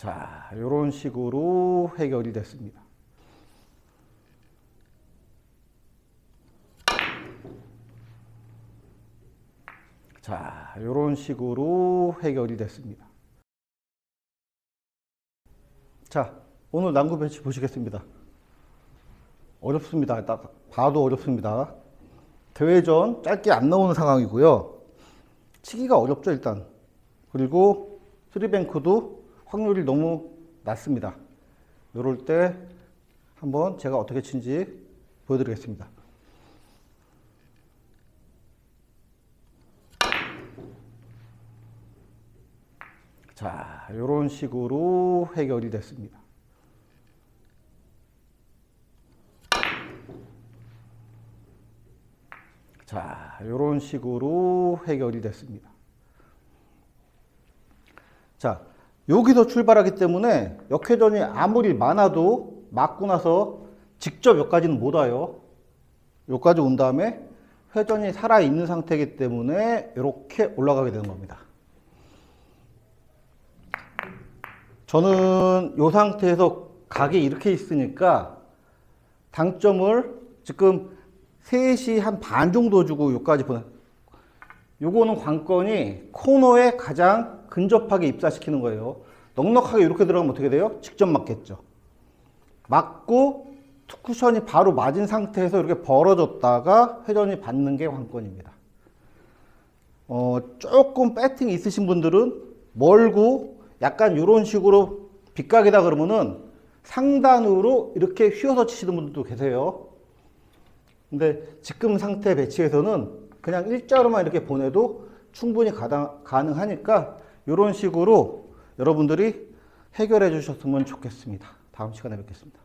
자, 이런 식으로 해결이 됐습니다. 자, 이런 식으로 해결이 됐습니다. 자, 오늘 난구 배치 보시겠습니다. 어렵습니다. 딱 봐도 어렵습니다. 대회전 짧게 안 나오는 상황이고요. 치기가 어렵죠, 일단. 그리고 쓰리뱅크도 확률이 너무 낮습니다. 이럴 때 한번 제가 어떻게 친지 보여드리겠습니다. 자, 이런 식으로 해결이 됐습니다. 자, 이런 식으로 해결이 됐습니다. 자, 여기서 출발하기 때문에 역회전이 아무리 많아도 맞고 나서 직접 여기까지는 못 와요. 여기까지 온 다음에 회전이 살아있는 상태이기 때문에 이렇게 올라가게 되는 겁니다. 저는 이 상태에서 각이 이렇게 있으니까 당점을 지금 3시 한 반 정도 주고 여기까지 보내. 요거는 관건이 코너에 가장 근접하게 입사시키는 거예요. 넉넉하게 이렇게 들어가면 어떻게 돼요? 직접 맞겠죠. 맞고 쿠션이 바로 맞은 상태에서 이렇게 벌어졌다가 회전이 받는 게 관건입니다. 조금 배팅이 있으신 분들은 멀고 약간 이런 식으로 빗각이다 그러면은 상단으로 이렇게 휘어서 치시는 분들도 계세요. 근데 지금 상태 배치에서는 그냥 일자로만 이렇게 보내도 충분히 가능하니까 이런 식으로 여러분들이 해결해 주셨으면 좋겠습니다. 다음 시간에 뵙겠습니다.